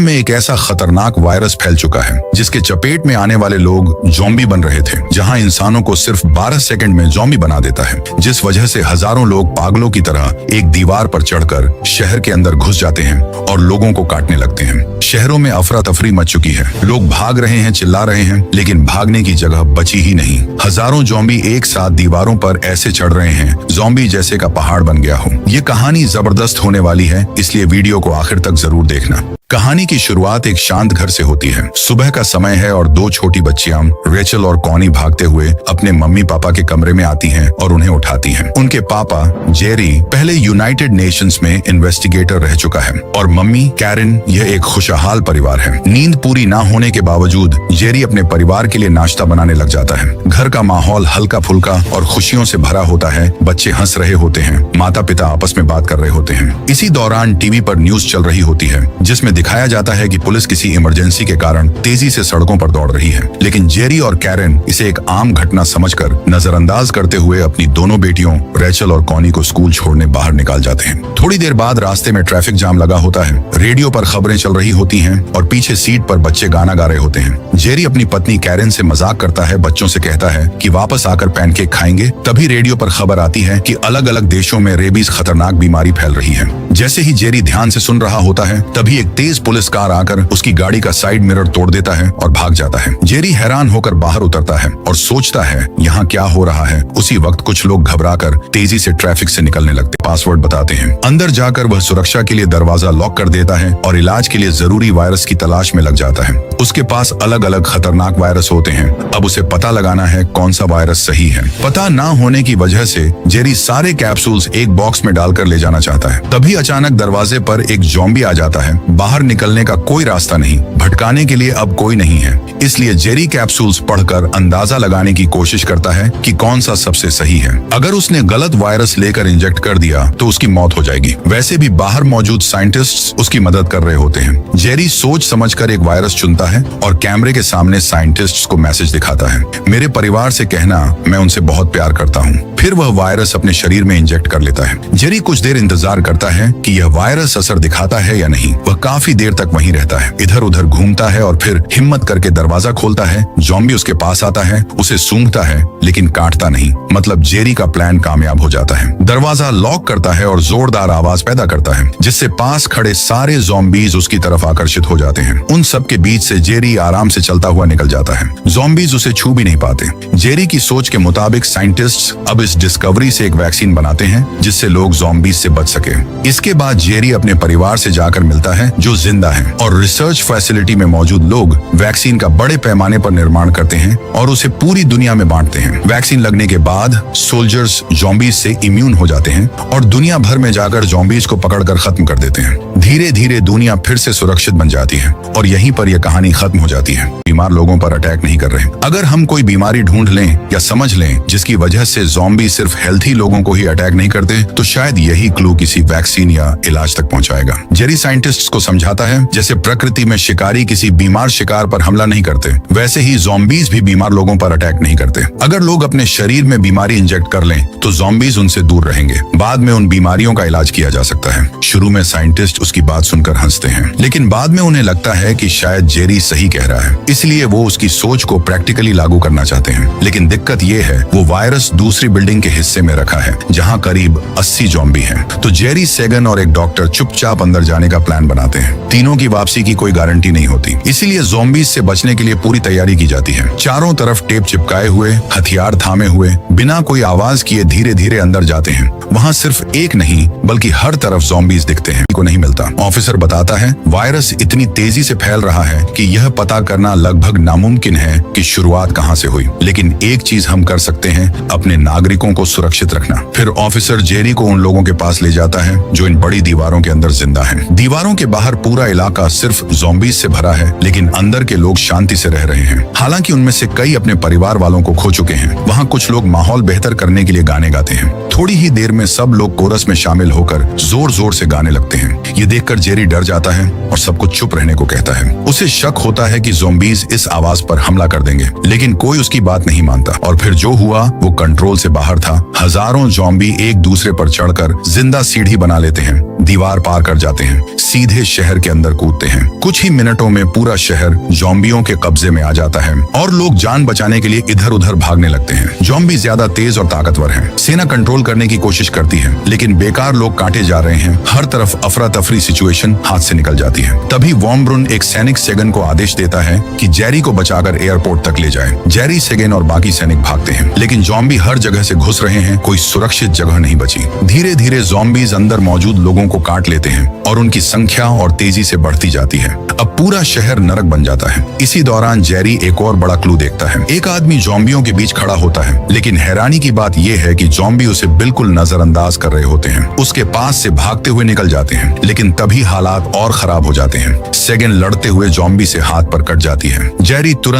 में एक ऐसा खतरनाक वायरस फैल चुका है जिसके चपेट में आने वाले लोग ज़ॉम्बी बन रहे थे, जहां इंसानों को सिर्फ 12 सेकंड में ज़ॉम्बी बना देता है, जिस वजह से हजारों लोग पागलों की तरह एक दीवार पर चढ़कर शहर के अंदर घुस जाते हैं और लोगों को काटने लगते हैं। शहरों में अफरा तफरी मच चुकी है, लोग भाग रहे हैं, चिल्ला रहे हैं, लेकिन भागने की जगह बची ही नहीं। हजारों ज़ॉम्बी एक साथ दीवारों पर ऐसे चढ़ रहे हैं ज़ॉम्बी जैसे का पहाड़ बन गया हो। ये कहानी जबरदस्त होने वाली है, इसलिए वीडियो को आखिर तक जरूर देखना। कहानी की शुरुआत एक शांत घर से होती है। सुबह का समय है और दो छोटी बच्चियां रेचल और कॉनी भागते हुए अपने मम्मी पापा के कमरे में आती हैं और उन्हें उठाती हैं। उनके पापा जेरी पहले यूनाइटेड नेशंस में इन्वेस्टिगेटर रह चुका है और मम्मी कैरन यह एक खुशहाल परिवार है। नींद पूरी ना होने के बावजूद जेरी अपने परिवार के लिए नाश्ता बनाने लग जाता है। घर का माहौल हल्का फुल्का और खुशियों से भरा होता है। बच्चे हंस रहे होते हैं, माता पिता आपस में बात कर रहे होते हैं। इसी दौरान टीवी पर न्यूज चल रही होती है जिसमें दिखाया जाता है कि पुलिस किसी इमरजेंसी के कारण तेजी से सड़कों पर दौड़ रही है, लेकिन जेरी और कैरन इसे एक आम घटना समझकर नजरअंदाज करते हुए अपनी दोनों बेटियों रेचल और कॉनी को स्कूल छोड़ने बाहर निकाल जाते हैं। थोड़ी देर बाद रास्ते में ट्रैफिक जाम लगा होता है, रेडियो पर खबरें चल रही होती हैं और पीछे सीट पर बच्चे गाना गा रहे होते हैं। जेरी अपनी पत्नी कैरन से मजाक करता है, बच्चों से कहता है कि वापस आकर पैनकेक खाएंगे। तभी रेडियो पर खबर आती है कि अलग अलग देशों में रेबीज खतरनाक बीमारी फैल रही है। जैसे ही जेरी ध्यान से सुन रहा होता है, तभी एक तेज पुलिस कार आकर उसकी गाड़ी का साइड मिरर तोड़ देता है और भाग जाता है। जेरी हैरान होकर बाहर उतरता है और सोचता है यहाँ क्या हो रहा है। उसी वक्त कुछ लोग घबराकर तेजी से ट्रैफिक से निकलने लगते, पासवर्ड बताते हैं। अंदर जाकर वह सुरक्षा के लिए दरवाजा लॉक कर देता है और इलाज के लिए जरूरी वायरस की तलाश में लग जाता है। उसके पास अलग अलग खतरनाक वायरस होते हैं। अब उसे पता लगाना है कौन सा वायरस सही है। पता ना होने की वजह से जेरी सारे कैप्सूल्स एक बॉक्स में डालकर ले जाना चाहता है। तभी अचानक दरवाजे पर एक ज़ॉम्बी आ जाता है। बाहर निकलने का कोई रास्ता नहीं, भटकाने के लिए अब कोई नहीं है, इसलिए जेरी कैप्सूल्स पढ़कर अंदाजा लगाने की कोशिश करता है कि कौन सा सबसे सही है। अगर उसने गलत वायरस लेकर इंजेक्ट कर दिया तो उसकी मौत हो जाएगी। वैसे भी बाहर मौजूद साइंटिस्ट्स उसकी मदद कर रहे होते हैं। जेरी सोच समझकर एक वायरस चुनता है और कैमरे के सामने साइंटिस्ट्स को मैसेज दिखाता है, मेरे परिवार से कहना मैं उनसे बहुत प्यार करता हूँ। फिर वह वायरस अपने शरीर में इंजेक्ट कर लेता है। जेरी कुछ देर इंतजार करता है कि यह वायरस असर दिखाता है या नहीं। वह काफी देर तक वहीं रहता है, इधर उधर घूमता है और फिर हिम्मत करके दरवाजा खोलता है। ज़ॉम्बी उसके पास आता है, उसे सूंघता है लेकिन काटता नहीं। मतलब जेरी का प्लान कामयाब हो जाता है। दरवाजा लॉक करता है और जोरदार आवाज पैदा करता है जिससे पास खड़े सारे ज़ॉम्बीज उसकी तरफ आकर्षित हो जाते हैं। उन सब के बीच से जेरी आराम से चलता हुआ निकल जाता है। ज़ॉम्बीज उसे छू भी नहीं पाते। जेरी की सोच के मुताबिक साइंटिस्ट्स अब इस डिस्कवरी से एक वैक्सीन बनाते हैं जिससे लोग ज़ॉम्बीज से बच सके। इसके बाद जेरी अपने परिवार से जाकर मिलता है जो जिंदा है और रिसर्च फैसिलिटी में मौजूद लोग वैक्सीन का बड़े पैमाने पर निर्माण करते हैं और उसे पूरी दुनिया में बांटते हैं। वैक्सीन लगने के बाद सोल्जर्स ज़ॉम्बीज से इम्यून हो जाते हैं और दुनिया भर में जाकर ज़ॉम्बीज को पकड़कर खत्म कर देते हैं। धीरे धीरे दुनिया फिर से सुरक्षित बन जाती है और यहीं पर यह कहानी खत्म हो जाती है। बीमार लोगों पर अटैक नहीं कर रहे। अगर हम कोई बीमारी ढूंढ लें या समझ लें जिसकी वजह से ज़ॉम्बी सिर्फ हेल्थी लोगों को ही अटैक नहीं करते, तो शायद यही क्लू किसी वैक्सीन या इलाज तक पहुंचाएगा। जेरी साइंटिस्ट्स को समझाता है जैसे प्रकृति में शिकारी किसी बीमार शिकार पर हमला नहीं करते, वैसे ही ज़ॉम्बीज भी बीमार लोगों पर अटैक नहीं करते। अगर लोग अपने शरीर में बीमारी इंजेक्ट कर लें तो ज़ॉम्बीज उनसे दूर रहेंगे। बाद में उन बीमारियों का इलाज किया जा सकता है। शुरू में साइंटिस्ट उसकी बात सुनकर हंसते हैं, लेकिन बाद में उन्हें लगता है कि शायद जेरी सही कह रहा है, इसलिए वो उसकी सोच को प्रैक्टिकली लागू करना चाहते हैं। लेकिन दिक्कत ये है वो वायरस दूसरी बिल्डिंग के हिस्से में रखा है जहाँ करीब 80 ज़ॉम्बी हैं। तो जेरी, सेगन और एक डॉक्टर चुपचाप अंदर जाने का प्लान बनाते हैं। तीनों की वापसी की कोई गारंटी नहीं होती, इसीलिए ज़ॉम्बीज से बचने के लिए पूरी तैयारी की जाती है। चारों तरफ टेप चिपकाए हुए, हथियार थामे हुए, बिना कोई आवाज किए धीरे धीरे अंदर जाते हैं। वहाँ सिर्फ एक नहीं बल्कि हर तरफ ज़ॉम्बीज दिखते हैं, को नहीं मिलता। ऑफिसर बताता है वायरस इतनी तेजी से फैल रहा है कि यह पता करना लगभग नामुमकिन है कि शुरुआत कहाँ से हुई, लेकिन एक चीज हम कर सकते हैं, अपने नागरिकों को सुरक्षित रखना। फिर ऑफिसर जेरी को उन लोगों के पास ले जाता है जो इन बड़ी दीवारों के अंदर जिंदा हैं। दीवारों के बाहर पूरा इलाका सिर्फ ज़ॉम्बीज से भरा है, लेकिन अंदर के लोग शांति से रह रहे हैं। हालांकि उनमें से कई अपने परिवार वालों को खो चुके हैं। वहाँ कुछ लोग माहौल बेहतर करने के लिए गाने गाते हैं। थोड़ी ही देर में सब लोग कोरस में शामिल होकर जोर जोर से गाने लगते हैं। ये देखकर जेरी डर जाता है और सबको चुप रहने को कहता है। उसे शक होता है कि ज़ॉम्बीज इस आवाज पर हमला कर देंगे, लेकिन कोई उसकी बात नहीं मानता। और फिर जो हुआ वो कंट्रोल से बाहर था। हजारों ज़ॉम्बी एक दूसरे पर चढ़कर जिंदा सीढ़ी बना लेते हैं। दीवार पार कर जाते हैं, सीधे शहर के अंदर कूदते हैं। कुछ ही मिनटों में पूरा शहर ज़ॉम्बियों के कब्जे में आ जाता है और लोग जान बचाने के लिए इधर उधर भागने लगते हैं। ज़ॉम्बी ज्यादा तेज और ताकतवर हैं। सेना कंट्रोल करने की कोशिश करती है, लेकिन बेकार लोग काटे जा रहे हैं। हर तरफ अफरा तफरी सिचुएशन हाथ से निकल जाती है। तभी वॉन ब्रुन एक सैनिक सेगन को आदेश देता है कि जेरी को बचाकर एयरपोर्ट तक ले जाए। जेरी, सेगन और बाकी सैनिक भागते हैं, लेकिन ज़ॉम्बी हर जगह से घुस रहे हैं, कोई सुरक्षित जगह नहीं बची। धीरे धीरे ज़ॉम्बीज अंदर मौजूद लोगों को काट लेते हैं और उनकी संख्या और तेजी से बढ़ती जाती है। अब पूरा शहर नरक बन जाता है। इसी दौरान जेरी एक और बड़ा क्लू देखता है। एक आदमी ज़ॉम्बियों के बीच खड़ा होता है, लेकिन हैरानी की बात यह है कि ज़ॉम्बी उसे बिल्कुल नजरअंदाज कर रहे होते हैं। उसके पास से भागते हुए निकल जाते हैं, लेकिन तभी हालात और खराब हो जाते हैं। सेगन लड़ते हुए ज़ॉम्बी से हाथ पर कट जाती है। जेरी तुरंत